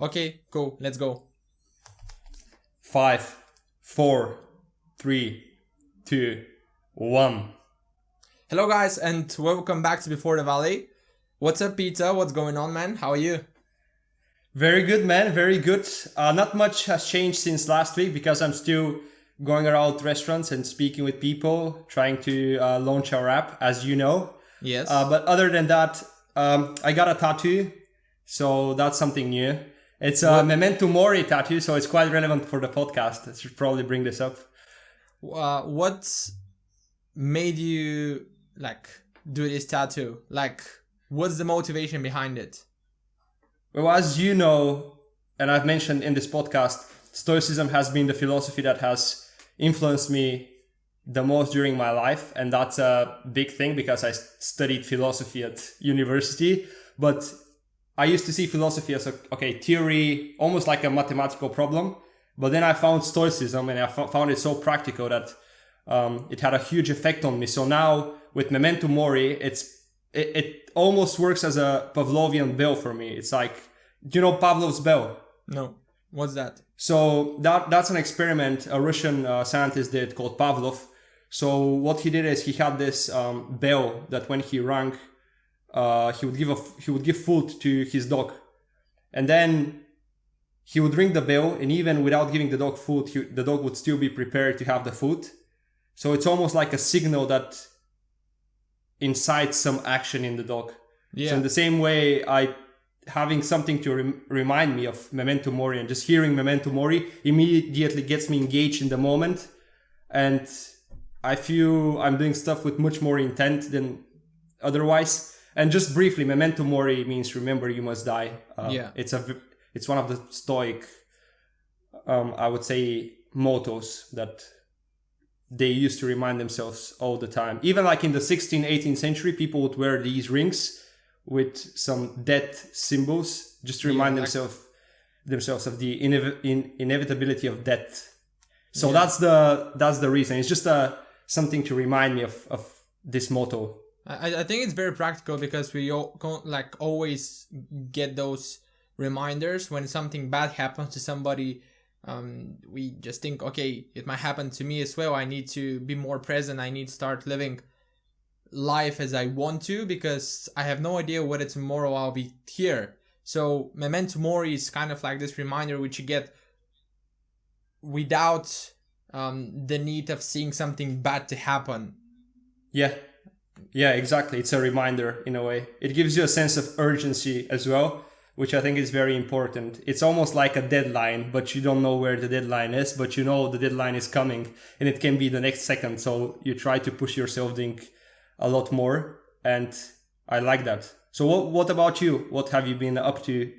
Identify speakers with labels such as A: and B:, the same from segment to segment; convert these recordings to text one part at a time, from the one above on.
A: Okay, cool. Let's go.
B: 5, 4, 3, 2, 1.
A: Hello, guys, and welcome back to Before the Valley. What's up, Peter? What's going on, man? How are you?
B: Very good, man. Very good. Not much has changed since last week because I'm still going around restaurants and speaking with people, trying to launch our app, as you know.
A: Yes.
B: But other than that, I got a tattoo, so that's something new. It's a Memento Mori tattoo, so it's quite relevant for the podcast. I should probably bring this up.
A: What made you do this tattoo? What's the motivation behind it?
B: Well, as you know, and I've mentioned in this podcast, Stoicism has been the philosophy that has influenced me the most during my life. And that's a big thing because I studied philosophy at university. But I used to see philosophy as theory, almost like a mathematical problem. But then I found Stoicism and I found it so practical that it had a huge effect on me. So now with Memento Mori, it almost works as a Pavlovian bell for me. It's like, do you know Pavlov's bell?
A: No. What's that?
B: So that's an experiment a Russian scientist did called Pavlov. So what he did is he had this bell that when he rang, he would give food to his dog, and then he would ring the bell, and even without giving the dog food, the dog would still be prepared to have the food. So it's almost like a signal that incites some action in the dog.
A: Yeah.
B: So in the same way, having something to remind me of Memento Mori, and just hearing Memento Mori immediately gets me engaged in the moment, and I feel I'm doing stuff with much more intent than otherwise. And just briefly, Memento Mori means remember you must die. It's one of the Stoic, I would say, mottos that they used to remind themselves all the time. Even like in the 16th, 18th century, people would wear these rings with some death symbols just to remind themselves of the inevitability of death. So that's the reason. It's just something to remind me of this motto.
A: I think it's very practical because we always get those reminders when something bad happens to somebody. We just think, okay, it might happen to me as well. I need to be more present. I need to start living life as I want to because I have no idea whether tomorrow I'll be here. So Memento Mori is kind of like this reminder which you get without the need of seeing something bad to happen.
B: Yeah, exactly. It's a reminder in a way. It gives you a sense of urgency as well, which I think is very important. It's almost like a deadline, but you don't know where the deadline is, but you know the deadline is coming and it can be the next second. So you try to push yourself doing a lot more, and I like that. So what about you? What have you been up to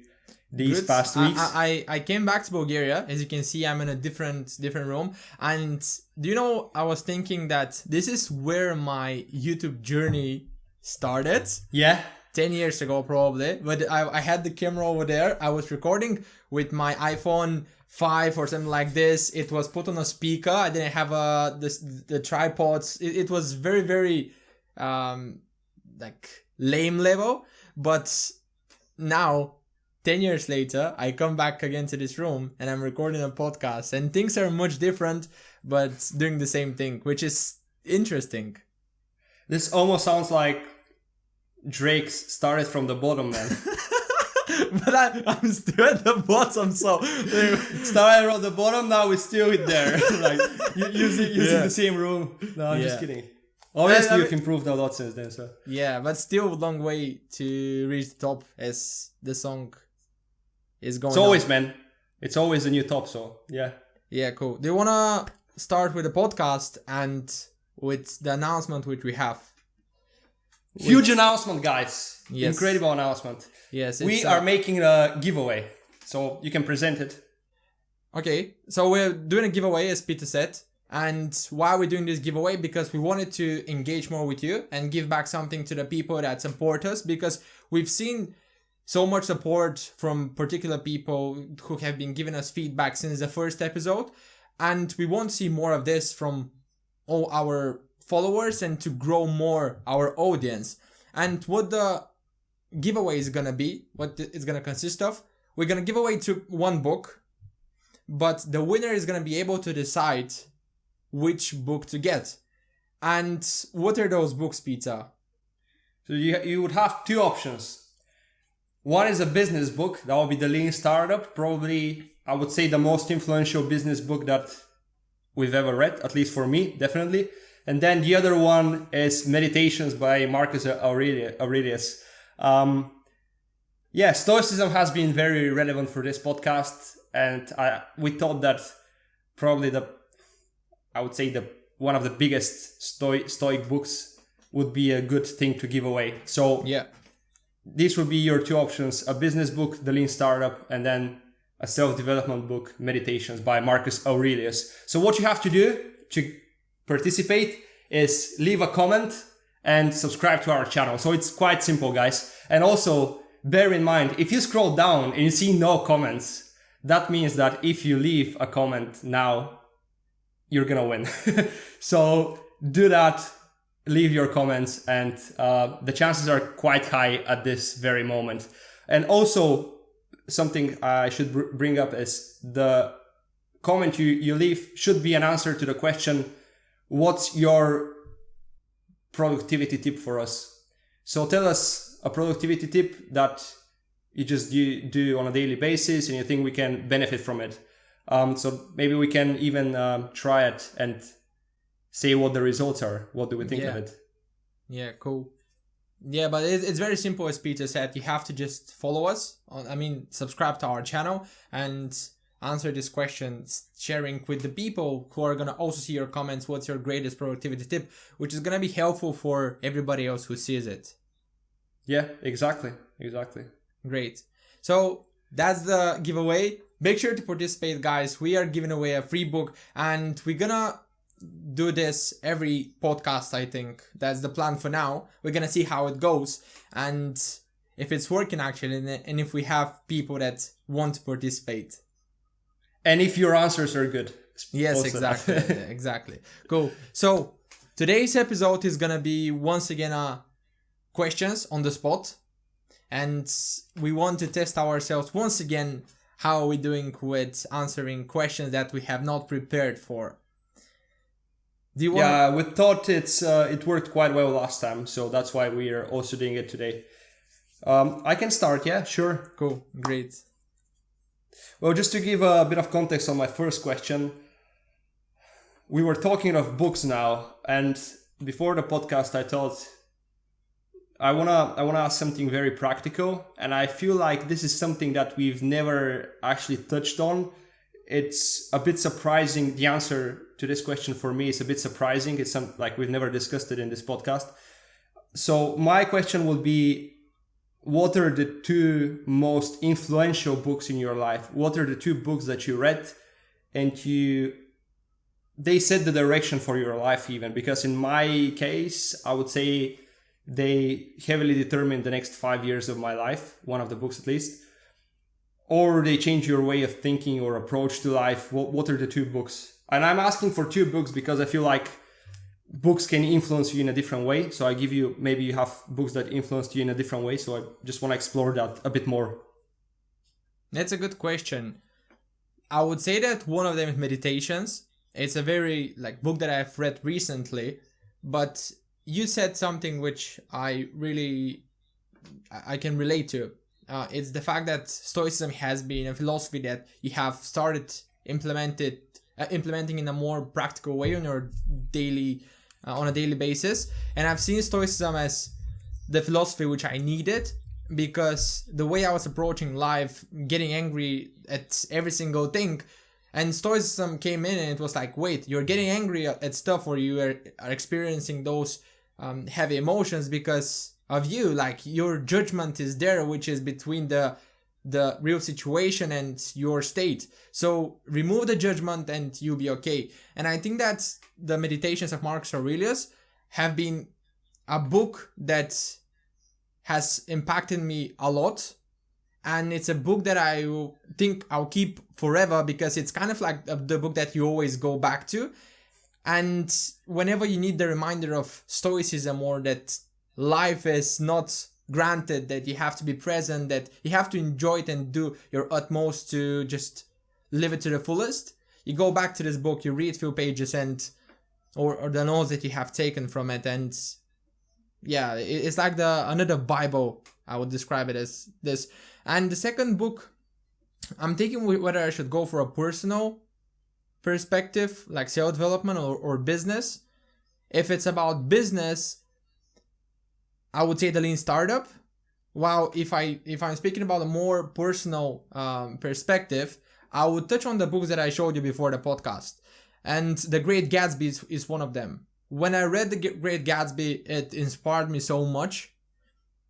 B: these past weeks?
A: I came back to Bulgaria. As you can see, I'm in a different room. And do you know, I was thinking that this is where my YouTube journey started.
B: Yeah.
A: 10 years ago, probably. But I had the camera over there. I was recording with my iPhone 5 or something like this. It was put on a speaker. I didn't have the tripods. It was very, very lame level. But now, 10 years later, I come back again to this room and I'm recording a podcast. And things are much different, but doing the same thing, which is interesting.
B: This almost sounds like Drake's started from the bottom, man.
A: But I'm still at the bottom, so
B: started from the bottom, now we're still there. Like using the same room. No, I'm just kidding. Obviously, you've improved a lot since then. So
A: yeah, but still a long way to reach the top as the song is going.
B: It's always, man. It's always a new top. So yeah.
A: Yeah, cool. Do you wanna start with the podcast and with the announcement which we have?
B: Huge announcement, guys.
A: Yes.
B: Incredible announcement.
A: Yes.
B: We are making a giveaway. So you can present it.
A: Okay. So we're doing a giveaway, as Peter said. And why are we doing this giveaway? Because we wanted to engage more with you and give back something to the people that support us. Because we've seen so much support from particular people who have been giving us feedback since the first episode. And we want to see more of this from all our followers and to grow more our audience. And what the giveaway is gonna be, what it's gonna consist of, we're gonna give away one book, but the winner is gonna be able to decide which book to get. And what are those books, Peter?
B: So you would have two options. One is a business book. That would be the Lean Startup. Probably, I would say, the most influential business book that we've ever read, at least for me, definitely. And then the other one is Meditations by Marcus Aurelius. Stoicism has been very relevant for this podcast. And we thought that probably one of the biggest Stoic books would be a good thing to give away. So these would be your two options: a business book, The Lean Startup, and then a self-development book, Meditations by Marcus Aurelius. So what you have to do to participate is leave a comment and subscribe to our channel. So it's quite simple, guys. And also bear in mind, if you scroll down and you see no comments, that means that if you leave a comment now, you're gonna win. So do that, leave your comments, and the chances are quite high at this very moment. And also, something I should bring up is the comment you leave should be an answer to the question, what's your productivity tip for us? So tell us a productivity tip that you just do on a daily basis and you think we can benefit from it. So maybe we can even try it and say what the results are. What do we think of it?
A: Yeah, cool. Yeah, but it's very simple, as Peter said. You have to just follow us. Subscribe to our channel and answer this question, sharing with the people who are going to also see your comments. What's your greatest productivity tip, which is going to be helpful for everybody else who sees it.
B: Yeah, exactly.
A: Great. So that's the giveaway. Make sure to participate, guys. We are giving away a free book, and we're going to do this every podcast. I think that's the plan for now. We're gonna see how it goes and if it's working actually, and if we have people that want to participate,
B: and if your answers are good.
A: Yes, also. Exactly. Exactly. Cool. So today's episode is gonna be once again questions on the spot, and we want to test ourselves once again. How are we doing with answering questions that we have not prepared for? We
B: thought it worked quite well last time, so that's why we are also doing it today. I can start, yeah, sure.
A: Cool, great.
B: Well, just to give a bit of context on my first question, we were talking of books now, and before the podcast, I thought I wanna ask something very practical, and I feel like this is something that we've never actually touched on. It's a bit surprising. The answer to this question for me is a bit surprising. It's like we've never discussed it in this podcast. So my question would be, what are the two most influential books in your life? What are the two books that you read and they set the direction for your life even? Because in my case, I would say they heavily determined the next 5 years of my life, one of the books at least. Or they change your way of thinking or approach to life. What are the two books? And I'm asking for two books because I feel like books can influence you in a different way. So maybe you have books that influenced you in a different way. So I just want to explore that a bit more.
A: That's a good question. I would say that one of them is Meditations. It's a very book that I've read recently, but you said something which I can relate to. It's the fact that Stoicism has been a philosophy that you have started implementing in a more practical way on a daily basis. And I've seen Stoicism as the philosophy which I needed, because the way I was approaching life, getting angry at every single thing, and Stoicism came in and it was like, wait, you're getting angry at stuff, or you are experiencing those heavy emotions because of you, your judgment is there, which is between the real situation and your state. So remove the judgment and you'll be okay. And I think that the Meditations of Marcus Aurelius have been a book that has impacted me a lot. And it's a book that I think I'll keep forever, because it's kind of like the book that you always go back to. And whenever you need the reminder of Stoicism, or that life is not granted, that you have to be present, that you have to enjoy it and do your utmost to just live it to the fullest. You go back to this book, you read a few pages, and or the notes that you have taken from it, and yeah, it's like another Bible. I would describe it as this. And the second book, I'm thinking whether I should go for a personal perspective, like self development or business. If it's about business, I would say the Lean Startup. While if I'm speaking about a more personal perspective, I would touch on the books that I showed you before the podcast. And The Great Gatsby is one of them. When I read The Great Gatsby, it inspired me so much.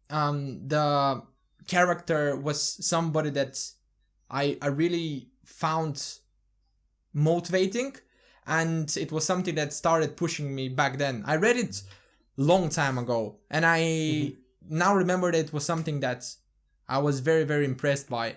A: The character was somebody that I really found motivating, and it was something that started pushing me back then. I read it long time ago, and I now remember that it was something that I was very, very impressed by.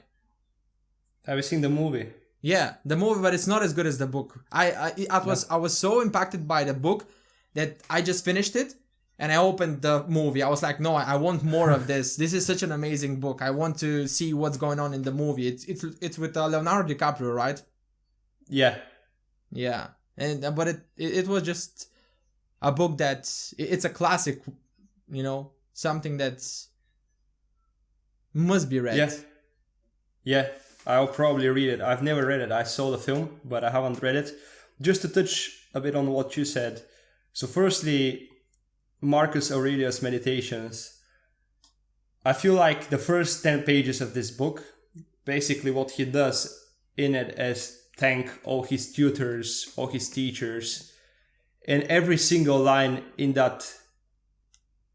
B: Have you seen the movie?
A: Yeah, the movie, but it's not as good as the book. I was so impacted by the book that I just finished it and I opened the movie. I was like, no, I want more of this. This is such an amazing book. I want to see what's going on in the movie. It's with Leonardo DiCaprio, right?
B: Yeah.
A: Yeah, and but it was just a book that it's a classic, something that must be read.
B: Yeah, I'll probably read it. I've never read it. I saw the film, but I haven't read it. Just to touch a bit on what you said. So firstly, Marcus Aurelius' Meditations. I feel like the first 10 pages of this book, basically what he does in it is thank all his tutors, all his teachers, and every single line in that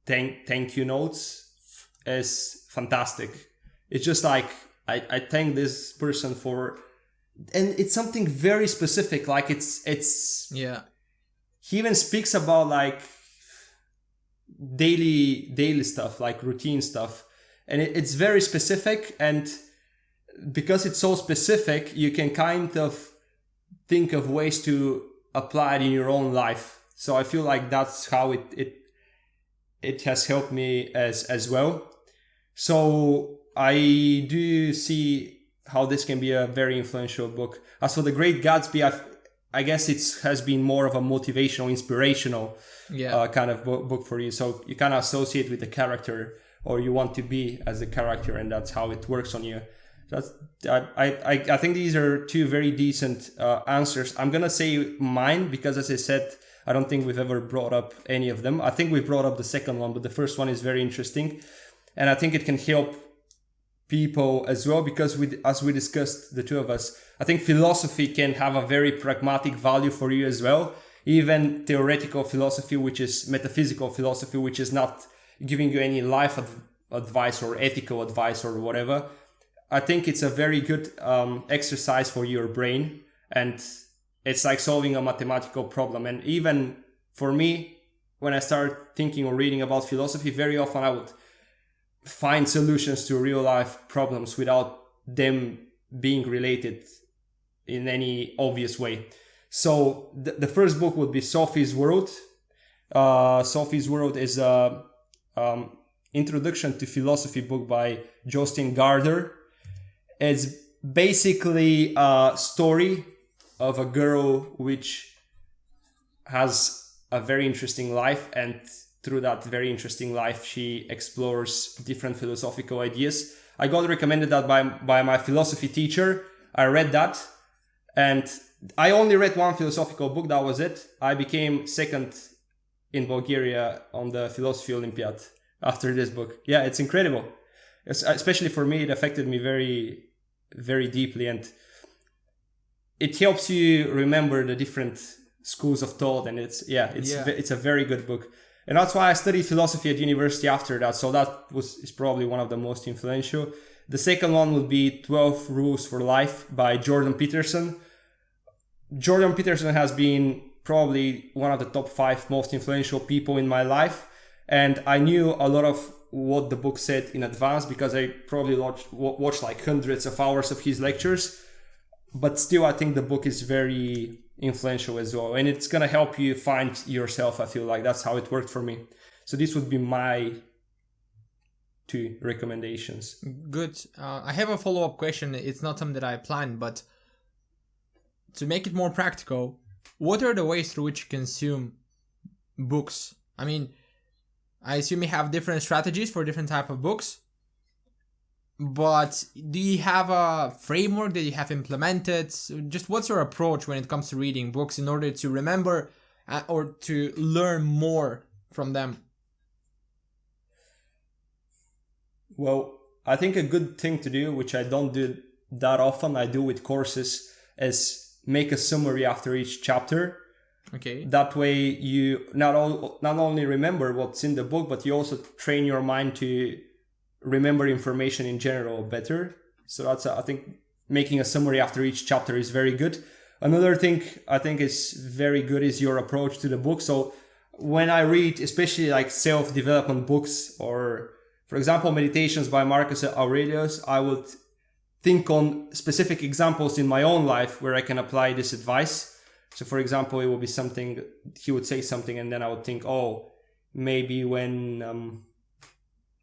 B: thank you notes is fantastic. It's just like, I thank this person for, and it's something very specific. Like it's
A: yeah.
B: He even speaks about like daily stuff, like routine stuff, and it's very specific. And because it's so specific, you can kind of think of ways to apply it in your own life. So I feel like that's how it has helped me as well. So I do see how this can be a very influential book. As for The Great Gatsby, I guess it has been more of a motivational, inspirational kind of book for you. So you kind of associate with the character, or you want to be as the character, and that's how it works on you. I think these are two very decent answers. I'm gonna say mine because, as I said, I don't think we've ever brought up any of them. I think we brought up the second one, but the first one is very interesting, and I think it can help people as well, because as we discussed, the two of us, I think philosophy can have a very pragmatic value for you as well. Even theoretical philosophy, which is metaphysical philosophy, which is not giving you any life advice or ethical advice or whatever. I think it's a very good exercise for your brain, and it's like solving a mathematical problem. And even for me, when I start thinking or reading about philosophy, very often I would find solutions to real life problems without them being related in any obvious way. So the first book would be Sophie's World. Sophie's World is a introduction to philosophy book by Justin Gardner. It's basically a story of a girl which has a very interesting life, and through that very interesting life, she explores different philosophical ideas. I got recommended that by my philosophy teacher. I read that, and I only read one philosophical book. That was it. I became second in Bulgaria on the philosophy Olympiad after this book. Yeah, it's incredible. Especially for me, it affected me very, very deeply, and it helps you remember the different schools of thought. And it's a very good book. And that's why I studied philosophy at university after that. So that is probably one of the most influential. The second one would be 12 Rules for Life by Jordan Peterson. Jordan Peterson has been probably one of the top 5 most influential people in my life. And I knew a lot of what the book said in advance because I probably watched like hundreds of hours of his lectures. But still, I think the book is very influential as well. And it's going to help you find yourself. I feel like that's how it worked for me. So this would be my two recommendations.
A: Good. I have a follow-up question. It's not something that I planned, but to make it more practical, what are the ways through which you consume books? I mean, I assume you have different strategies for different type of books, but do you have a framework that you have implemented? Just what's your approach when it comes to reading books in order to remember or to learn more from them?
B: Well, I think a good thing to do, which I don't do that often, I do with courses, is make a summary after each chapter.
A: Okay.
B: That way you not only remember what's in the book, but you also train your mind to remember information in general better. So that's, I think, making a summary after each chapter is very good. Another thing I think is very good is your approach to the book. So when I read, especially like self-development books, or for example, Meditations by Marcus Aurelius, I would think on specific examples in my own life where I can apply this advice. So for example, it will be something, he would say something, and then I would think, oh, maybe when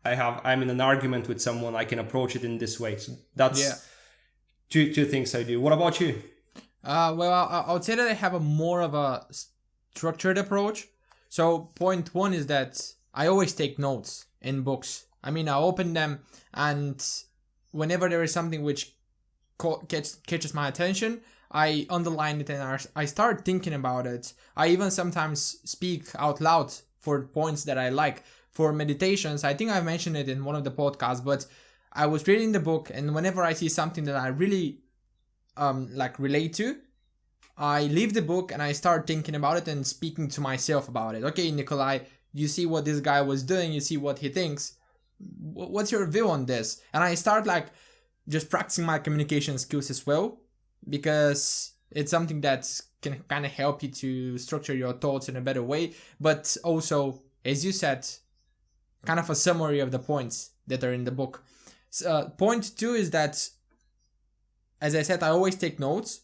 B: I'm in an argument with someone, I can approach it in this way. So that's two things I do. What about you?
A: Well, I would say that I have a more of a structured approach. So point one is that I always take notes in books. I mean, I open them, and whenever there is something which catches my attention, I underline it and I start thinking about it. I even sometimes speak out loud for points that I like. For meditations, I think I mentioned it in one of the podcasts, but I was reading the book, and whenever I see something that I really relate to, I leave the book and I start thinking about it and speaking to myself about it. Okay, Nikolay, you see what this guy was doing, you see what he thinks. What's your view on this? And I start just practicing my communication skills as well, because it's something that can kind of help you to structure your thoughts in a better way. But also, as you said, kind of a summary of the points that are in the book. Point two is that, as I said, I always take notes,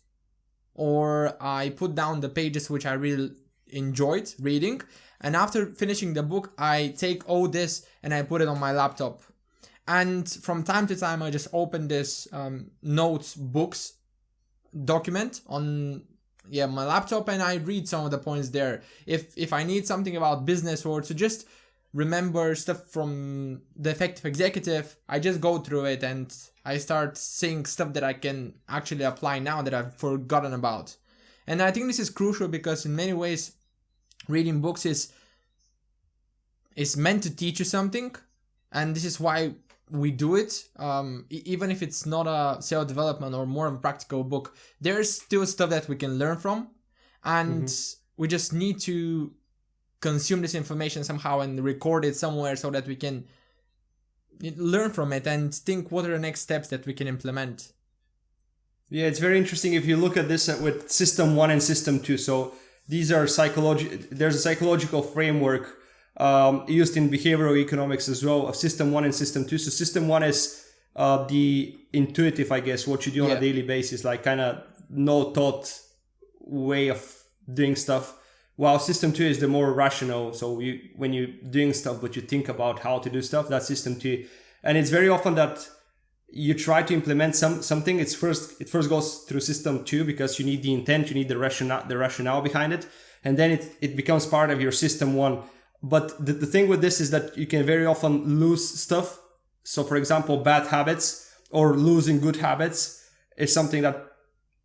A: or I put down the pages which I really enjoyed reading. And after finishing the book, I take all this and I put it on my laptop. And from time to time, I just open this notes books document on my laptop, and I read some of the points there. If I need something about business or to just remember stuff from The Effective Executive, I just go through it and I start seeing stuff that I can actually apply now that I've forgotten about. And I think this is crucial because in many ways, reading books is meant to teach you something, and this is why we do it. Even if it's not a self-development or more of a practical book, there's still stuff that we can learn from, and we just need to consume this information somehow and record it somewhere so that we can learn from it and think what are the next steps that we can implement.
B: Yeah, it's very interesting if you look at this with System 1 and System 2. So these are there's a psychological framework used in behavioral economics as well of System 1 and System 2. So System 1 is the intuitive, I guess, what you do on a daily basis, like kind of no thought way of doing stuff. While System 2 is the more rational. So when you're doing stuff, but you think about how to do stuff, that's System 2. And it's very often that you try to implement something. It first goes through System 2 because you need the intent, you need the rationale behind it. And then it becomes part of your System 1. But the thing with this is that you can very often lose stuff. So for example, bad habits or losing good habits is something that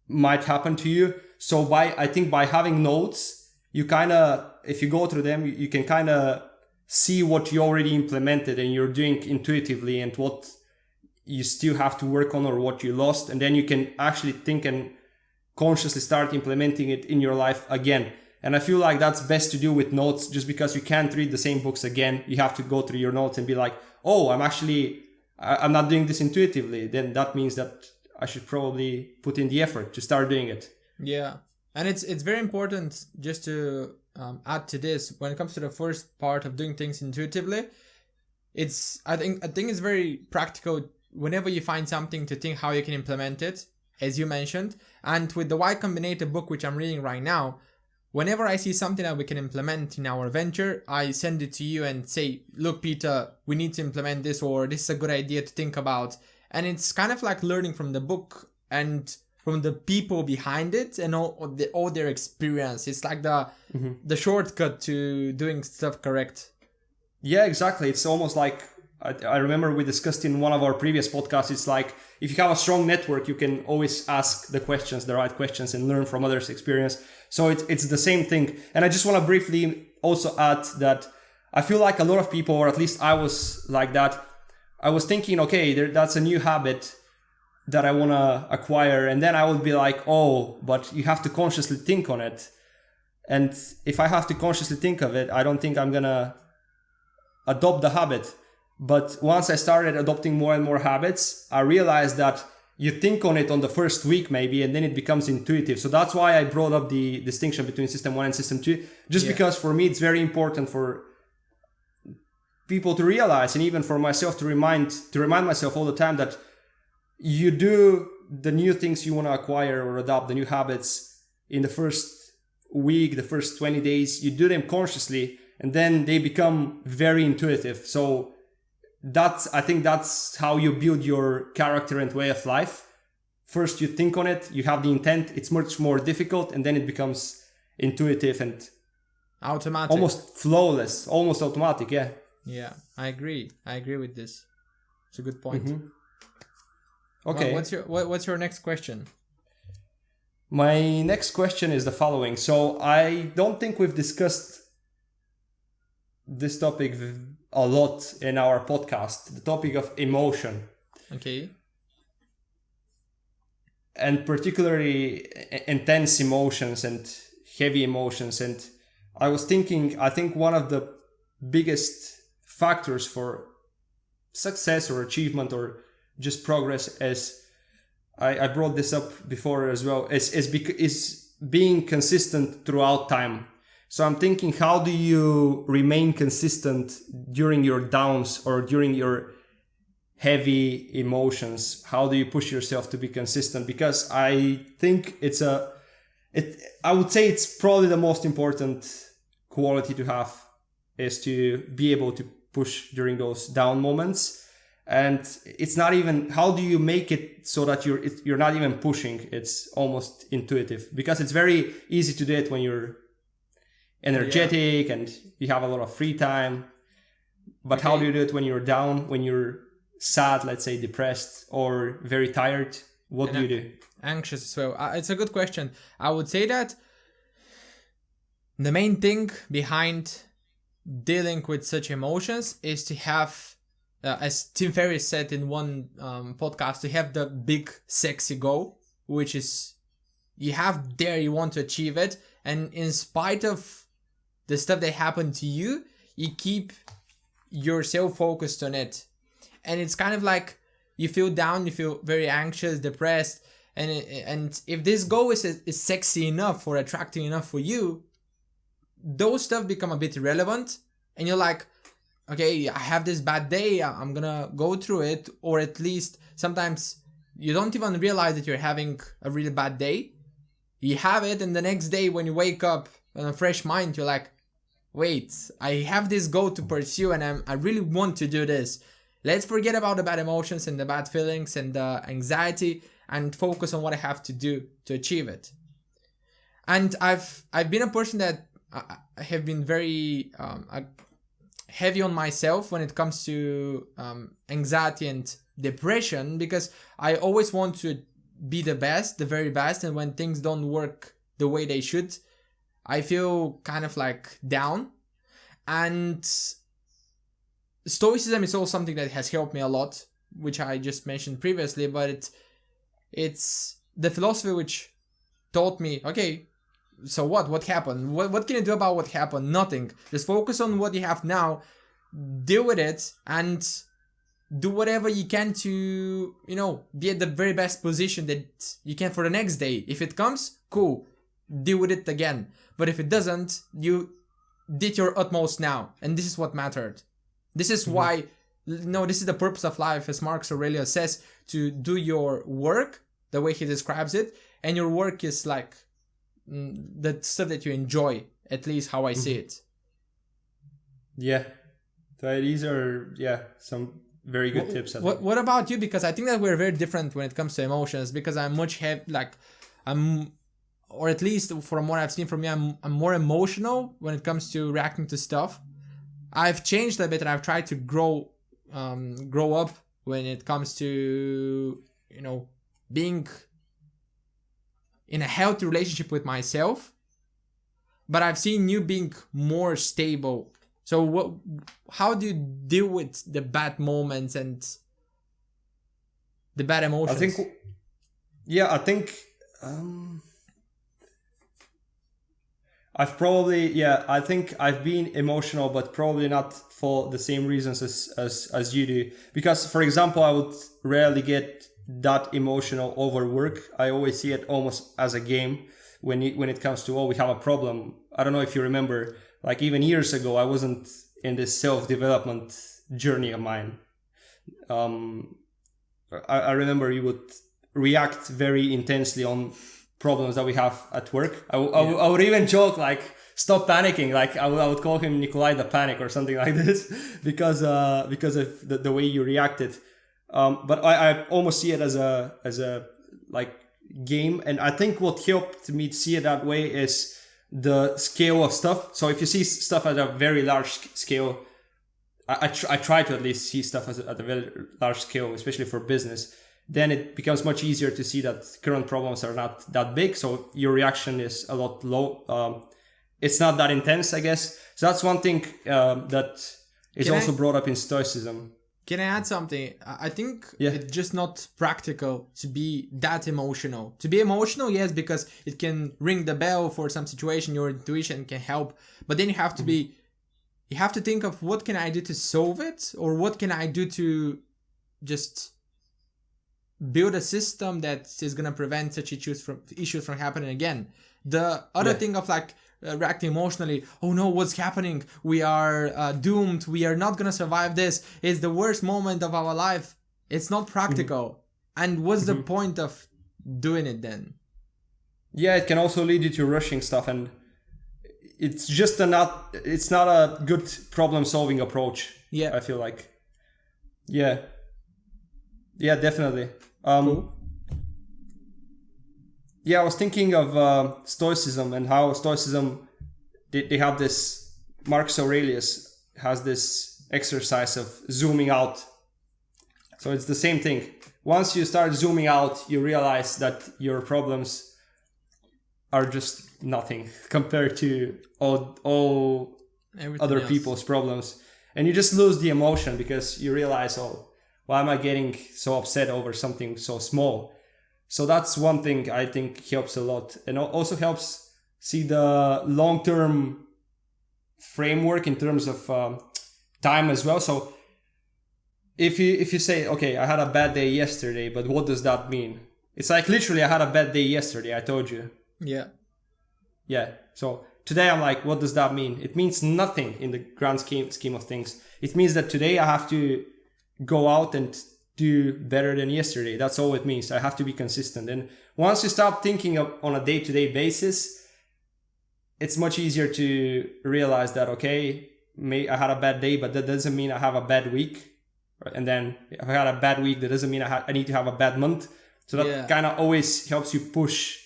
B: might happen to you. So I think by having notes, you kind of, if you go through them, you can kind of see what you already implemented and you're doing intuitively and what you still have to work on or what you lost. And then you can actually think and consciously start implementing it in your life again. And I feel like that's best to do with notes, just because you can't read the same books again. You have to go through your notes and be like, oh, I'm not doing this intuitively. Then that means that I should probably put in the effort to start doing it.
A: Yeah. And it's very important just to add to this, when it comes to the first part of doing things intuitively, I think it's very practical whenever you find something to think how you can implement it, as you mentioned. And with the Y Combinator book, which I'm reading right now, whenever I see something that we can implement in our venture, I send it to you and say, look, Peter, we need to implement this, or this is a good idea to think about. And it's kind of like learning from the book and from the people behind it and all their experience. It's like the shortcut to doing stuff correct.
B: Yeah, exactly. It's almost like, I remember we discussed in one of our previous podcasts, it's like if you have a strong network, you can always ask the right questions and learn from others' experience. So it's the same thing. And I just want to briefly also add that I feel like a lot of people, or at least I was like that, I was thinking, okay, that's a new habit that I want to acquire. And then I would be like, oh, but you have to consciously think on it. And if I have to consciously think of it, I don't think I'm going to adopt the habit. But once I started adopting more and more habits, I realized that you think on it on the first week maybe, and then it becomes intuitive. So that's why I brought up the distinction between system 1 and system 2, because for me it's very important for people to realize, and even for myself to remind myself all the time, that you do the new things you want to acquire or adopt, the new habits, in the first week, the first 20 days, you do them consciously, and then they become very intuitive. So I think that's how you build your character and way of life. First you think on it, you have the intent, it's much more difficult, and then it becomes intuitive and
A: automatic,
B: almost flawless, almost automatic.
A: Yeah, I agree with this. It's a good point.
B: Okay,
A: well, what's your next question?
B: My next question is the following. So I don't think we've discussed this topic a lot in our podcast, the topic of emotion.
A: Okay.
B: And particularly intense emotions and heavy emotions. And I was thinking, I think one of the biggest factors for success or achievement or just progress, as I brought this up before as well, is being consistent throughout time. So I'm thinking, how do you remain consistent during your downs or during your heavy emotions? How do you push yourself to be consistent? Because I think I would say it's probably the most important quality to have, is to be able to push during those down moments. And it's not even, how do you make it so that you're not even pushing? It's almost intuitive, because it's very easy to do it when you're energetic and you have a lot of free time. But how do you do it when you're down, when you're sad, let's say depressed, or very tired? What do you do?
A: Anxious as well. It's a good question. I would say that the main thing behind dealing with such emotions is to have, as Tim Ferriss said in one podcast, to have the big sexy goal, which is you want to achieve it, and in spite of the stuff that happened to you, you keep yourself focused on it. And it's kind of like you feel down, you feel very anxious, depressed, and if this goal is sexy enough or attractive enough for you, those stuff become a bit irrelevant, and you're like, okay, I have this bad day, I'm gonna go through it. Or at least sometimes you don't even realize that you're having a really bad day. You have it, and the next day when you wake up on a fresh mind, you're like, wait, I have this goal to pursue, and I really want to do this. Let's forget about the bad emotions and the bad feelings and the anxiety, and focus on what I have to do to achieve it. And I've been a person that I have been very heavy on myself when it comes to anxiety and depression, because I always want to be the best, the very best, and when things don't work the way they should, I feel kind of like down. And Stoicism is also something that has helped me a lot, which I just mentioned previously, but it's the philosophy which taught me, okay, so what happened? What can you do about what happened? Nothing. Just focus on what you have now, deal with it, and do whatever you can to, be at the very best position that you can for the next day. If it comes, cool, deal with it again. But if it doesn't, you did your utmost now, and this is what mattered. This is why, this is the purpose of life, as Marcus Aurelius says, to do your work the way he describes it, and your work is like the stuff that you enjoy, at least how I see it.
B: Yeah. So these are some very good tips.
A: What about you? Because I think that we're very different when it comes to emotions. Because I'm or at least from what I've seen from you, I'm more emotional when it comes to reacting to stuff. I've changed a bit, and I've tried to grow up when it comes to being in a healthy relationship with myself. But I've seen you being more stable. So how do you deal with the bad moments and the bad emotions?
B: I think I think I've been emotional, but probably not for the same reasons as you do. Because, for example, I would rarely get that emotional over work. I always see it almost as a game when it comes to, we have a problem. I don't know if you remember, like even years ago, I wasn't in this self-development journey of mine. I remember you would react very intensely on problems that we have at work. I would even joke, like, stop panicking. Like I would call him Nikolay the Panic or something like this because of the way you reacted. But I almost see it as a like game. And I think what helped me see it that way is the scale of stuff. So if you see stuff at a very large scale, I try to at least see stuff at a very large scale, especially for business. Then it becomes much easier to see that current problems are not that big. So your reaction is a lot low. It's not that intense, I guess. So that's one thing that is also brought up in Stoicism.
A: Can I add something? I think it's just not practical to be that emotional. To be emotional, yes, because it can ring the bell for some situation. Your intuition can help. But then you have to you have to think of what can I do to solve it? Or what can I do to just build a system that is going to prevent such issues from happening again. The other thing of like reacting emotionally, oh no, what's happening? We are doomed. We are not going to survive this. It's the worst moment of our life. It's not practical. And what's the point of doing it then?
B: Yeah, it can also lead you to rushing stuff, and it's just it's not a good problem solving approach. Yeah, I feel like. Yeah, definitely.
A: Cool.
B: Yeah, I was thinking of Stoicism and how Stoicism, they have this, Marcus Aurelius has this exercise of zooming out. So it's the same thing. Once you start zooming out, you realize that your problems are just nothing compared to all other people's problems. And you just lose the emotion because you realize, why am I getting so upset over something so small? So that's one thing I think helps a lot. And also helps see the long-term framework in terms of time as well. So if you say, okay, I had a bad day yesterday, but what does that mean? It's like literally I had a bad day yesterday, I told you. Yeah. So today I'm like, what does that mean? It means nothing in the grand scheme of things. It means that today I have to go out and do better than yesterday. That's all it means. I have to be consistent. And once you start thinking on a day-to-day basis, it's much easier to realize that, okay, I had a bad day, but that doesn't mean I have a bad week. And then if I had a bad week, that doesn't mean I need to have a bad month. So that kind of always helps you push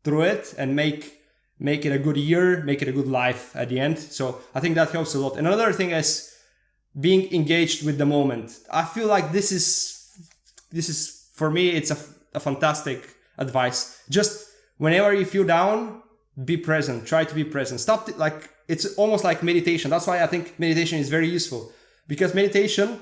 B: through it and make it a good year, make it a good life at the end. So I think that helps a lot. Another thing is being engaged with the moment. I feel like this is for me, it's a fantastic advice. Just whenever you feel down, be present. Try to be present. Stop. It's almost like meditation. That's why I think meditation is very useful, because meditation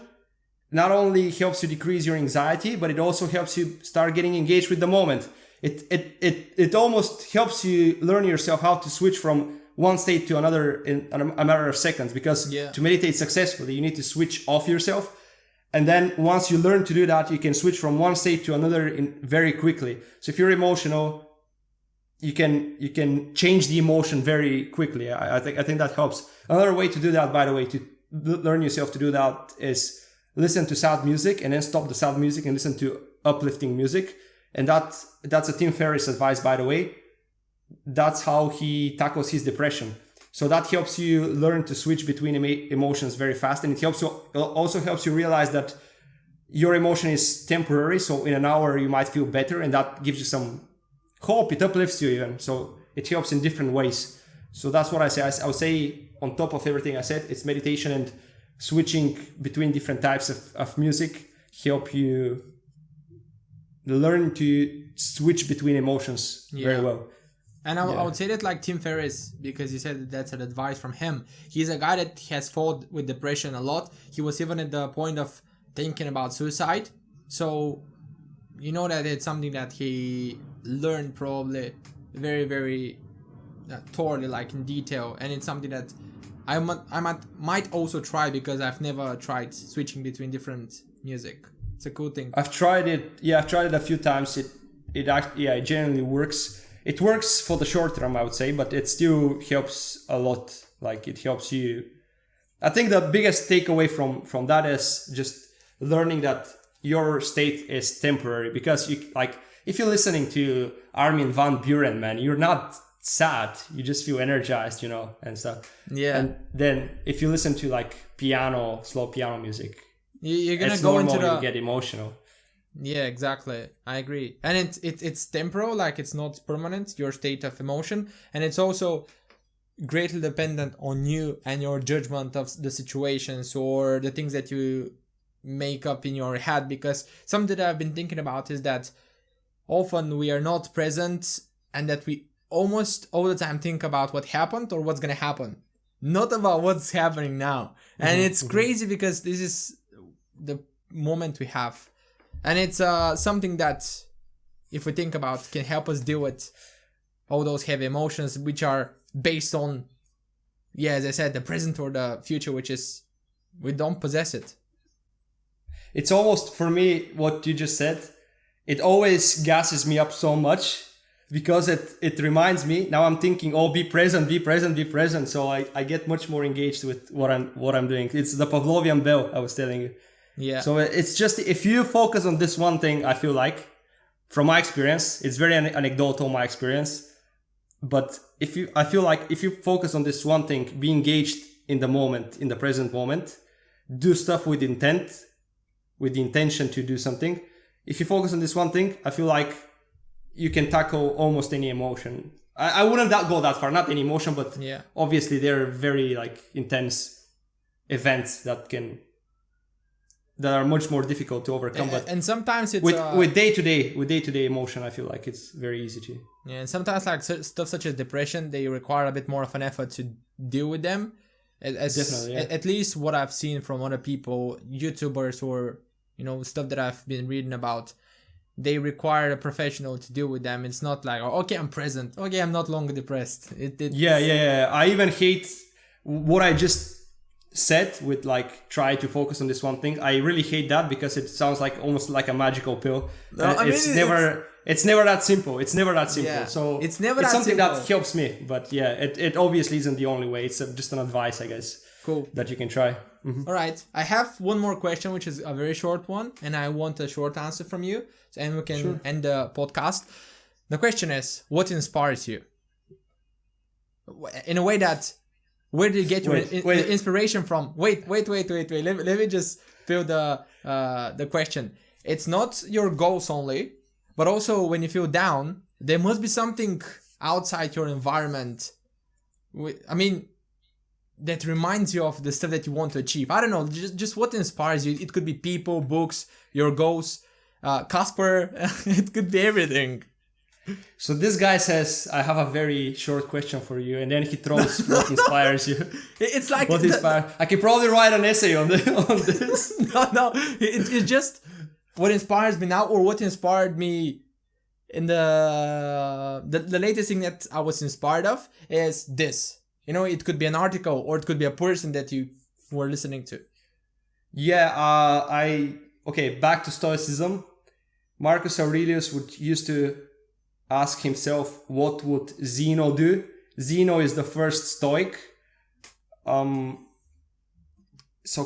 B: not only helps you decrease your anxiety, but it also helps you start getting engaged with the moment. It almost helps you learn yourself how to switch from one state to another in a matter of seconds, because to meditate successfully, you need to switch off yourself. And then once you learn to do that, you can switch from one state to another very quickly. So if you're emotional, you can change the emotion very quickly. I think that helps. Another way to do that, by the way, to learn yourself to do that, is listen to sad music and then stop the sad music and listen to uplifting music. And that's a Tim Ferriss advice, by the way. that's how he tackles his depression. So that helps you learn to switch between emotions very fast, and it also helps you realize that your emotion is temporary. So in an hour you might feel better, and that gives you some hope. It uplifts you even. So it helps in different ways. So that's what I say. I would say on top of everything I said, it's meditation and switching between different types of music help you learn to switch between emotions very well.
A: And I would say that like Tim Ferriss, because he said that's an advice from him. He's a guy that has fought with depression a lot. He was even at the point of thinking about suicide. So you know that it's something that he learned probably very, very thoroughly, like in detail. And it's something that I might also try, because I've never tried switching between different music. It's a cool thing.
B: I've tried it. Yeah, I've tried it a few times. It generally works. It works for the short term, I would say, but it still helps a lot. Like it helps you. I think the biggest takeaway from that is just learning that your state is temporary, because you like if you're listening to Armin van Buuren, man, you're not sad. You just feel energized, and stuff.
A: Yeah.
B: And then if you listen to like slow piano music,
A: you're gonna
B: it's
A: go
B: normal
A: into
B: you get emotional.
A: Yeah, exactly. I agree. And it's temporal, like it's not permanent, your state of emotion. And it's also greatly dependent on you and your judgment of the situations or the things that you make up in your head. Because something that I've been thinking about is that often we are not present, and that we almost all the time think about what happened or what's going to happen, not about what's happening now. And it's crazy, because this is the moment we have. And it's something that, if we think about, can help us deal with all those heavy emotions, which are based on, as I said, the present or the future, which is, we don't possess it.
B: It's almost, for me, what you just said, it always gasses me up so much, because it reminds me, now I'm thinking, be present, be present, be present. So I get much more engaged with what I'm doing. It's the Pavlovian bell I was telling you.
A: Yeah.
B: So it's just, if you focus on this one thing, I feel like, from my experience, it's very anecdotal, my experience. But I feel like if you focus on this one thing, be engaged in the moment, in the present moment, do stuff with intent, with the intention to do something. If you focus on this one thing, I feel like you can tackle almost any emotion. I wouldn't go that far, not any emotion, but obviously there are very like intense events that are much more difficult to overcome. But
A: and sometimes it's
B: with day-to-day emotion, I feel like it's very easy to.
A: Yeah, and sometimes like stuff such as depression, they require a bit more of an effort to deal with them.
B: Definitely, yeah.
A: At least what I've seen from other people, YouTubers, or stuff that I've been reading about, they require a professional to deal with them. It's not like, okay, I'm present. Okay, I'm not longer depressed.
B: Yeah. I even hate what I just said with like try to focus on this one thing. I really hate that, because it sounds like almost like a magical pill. It's never that simple. It's never that simple.
A: Yeah,
B: so
A: it's
B: something that helps me. But yeah, it obviously isn't the only way. It's just an advice, I guess.
A: Cool.
B: That you can try. Mm-hmm.
A: All right. I have one more question, which is a very short one, and I want a short answer from you, and we can end the podcast. The question is, what inspires you? In a way that, where do you get your inspiration from? Wait. Let me just fill the question. It's not your goals only, but also when you feel down, there must be something outside your environment. That reminds you of the stuff that you want to achieve. I don't know, just what inspires you. It could be people, books, your goals, Casper. It could be everything.
B: So this guy says, I have a very short question for you, and then he throws what inspires you.
A: It's like
B: what inspires. I could probably write an essay on this.
A: No, it's just what inspires me now, or what inspired me in the latest thing that I was inspired of is this. It could be an article, or it could be a person that you were listening to.
B: Yeah, back to Stoicism. Marcus Aurelius used to ask himself, what would Zeno do? Zeno is the first Stoic. So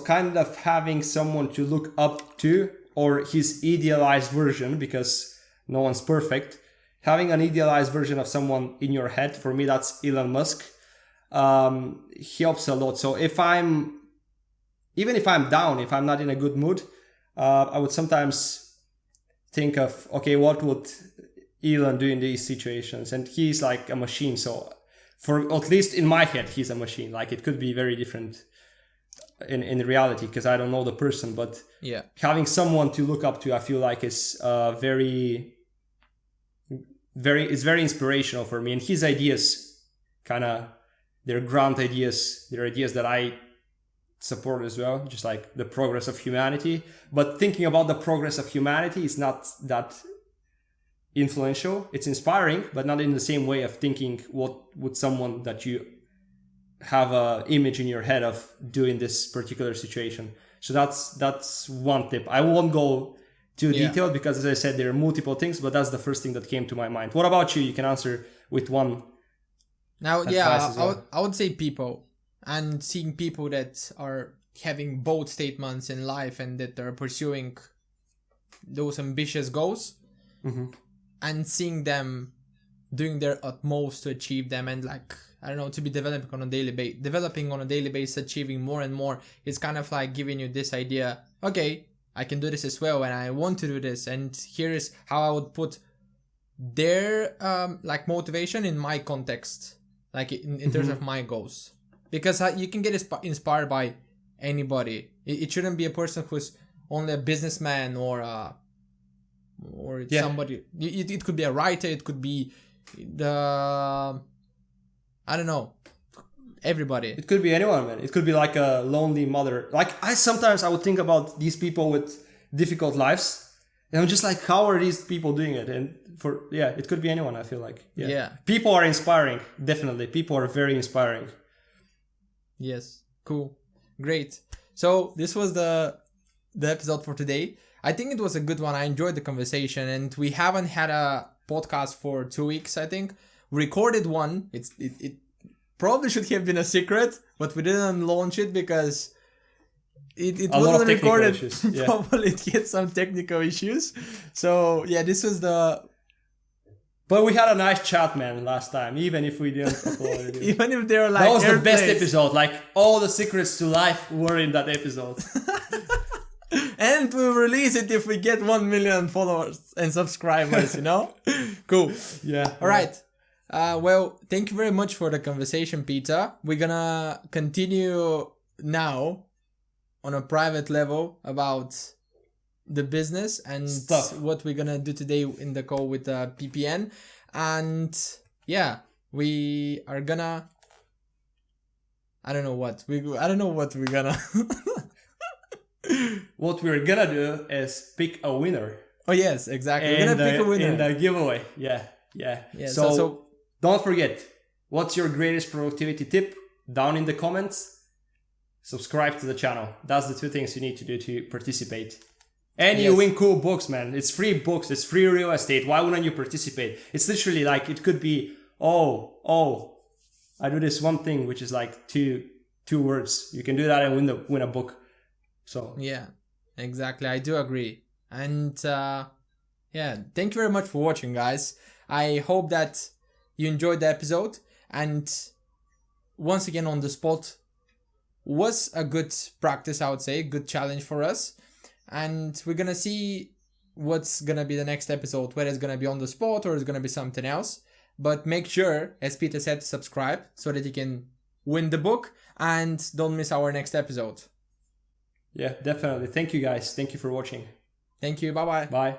B: kind of having someone to look up to, or his idealized version, because no one's perfect, having an idealized version of someone in your head, for me, that's Elon Musk. Helps a lot. So even if I'm down, if I'm not in a good mood, I would sometimes think of, okay, what would Elon do in these situations? And he's like a machine. So for at least in my head, he's a machine. Like it could be very different in reality because I don't know the person, but
A: yeah,
B: having someone to look up to, I feel like is very inspirational for me. And his ideas they're grand ideas. They're ideas that I support as well, just like the progress of humanity. But thinking about the progress of humanity is not that influential. It's inspiring, but not in the same way of thinking what would someone that you have a image in your head of doing this particular situation. So that's one tip. I won't go too detailed because, as I said, there are multiple things, but that's the first thing that came to my mind. What about you? You can answer with one.
A: Now, I would say people, and seeing people that are having bold statements in life and that are pursuing those ambitious goals, and seeing them doing their utmost to achieve them, and like, I don't know, to be developing on a daily basis, achieving more and more. It's kind of like giving you this idea, okay, I can do this as well, and I want to do this, and here is how I would put their like motivation in my context, like in terms of my goals, because you can get inspired by anybody. It shouldn't be a person who's only a businessman or somebody. It could be a writer. It could be I don't know, everybody.
B: It could be anyone, man. It could be like a lonely mother. Like I would think about these people with difficult lives, and I'm just like, how are these people doing it? And it could be anyone. I feel like people are inspiring. Definitely, people are very inspiring.
A: Yes, cool, great. So this was the episode for today. I think it was a good one. I enjoyed the conversation, and we haven't had a podcast for 2 weeks. I think we recorded one. It probably should have been a secret, but we didn't launch it because it wasn't recorded. Yeah. Probably it had some technical issues. So yeah, this was the.
B: But we had a nice chat, man, last time, even if we didn't upload it.
A: Even if they were like,
B: that was the best episode. Like all the secrets to life were in that episode.
A: And we'll release it if we get 1 million followers and subscribers, you know? Cool.
B: Yeah.
A: All right. Well, thank you very much for the conversation, Peter. We're gonna continue now on a private level about the business and stuff, what we're gonna do today in the call with PPN. And yeah, we are gonna... I don't know what we're gonna...
B: What we're gonna do is pick a winner.
A: Oh yes, exactly. We're gonna pick a winner
B: in the giveaway. Yeah. So don't forget, what's your greatest productivity tip? Down in the comments. Subscribe to the channel. That's the 2 things you need to do to participate. And you win cool books, man. It's free books. It's free real estate. Why wouldn't you participate? It's literally like, it could be, I do this one thing, which is like two words. You can do that and win a book. So
A: yeah, exactly. I do agree. And thank you very much for watching, guys. I hope that you enjoyed the episode. And once again, on the spot was a good practice, I would say, good challenge for us. And we're gonna see what's gonna be the next episode, whether it's gonna be on the spot or it's gonna be something else. But make sure, as Peter said, to subscribe so that you can win the book and don't miss our next episode.
B: Yeah, definitely. Thank you, guys. Thank you for watching.
A: Thank you. Bye-bye.
B: Bye.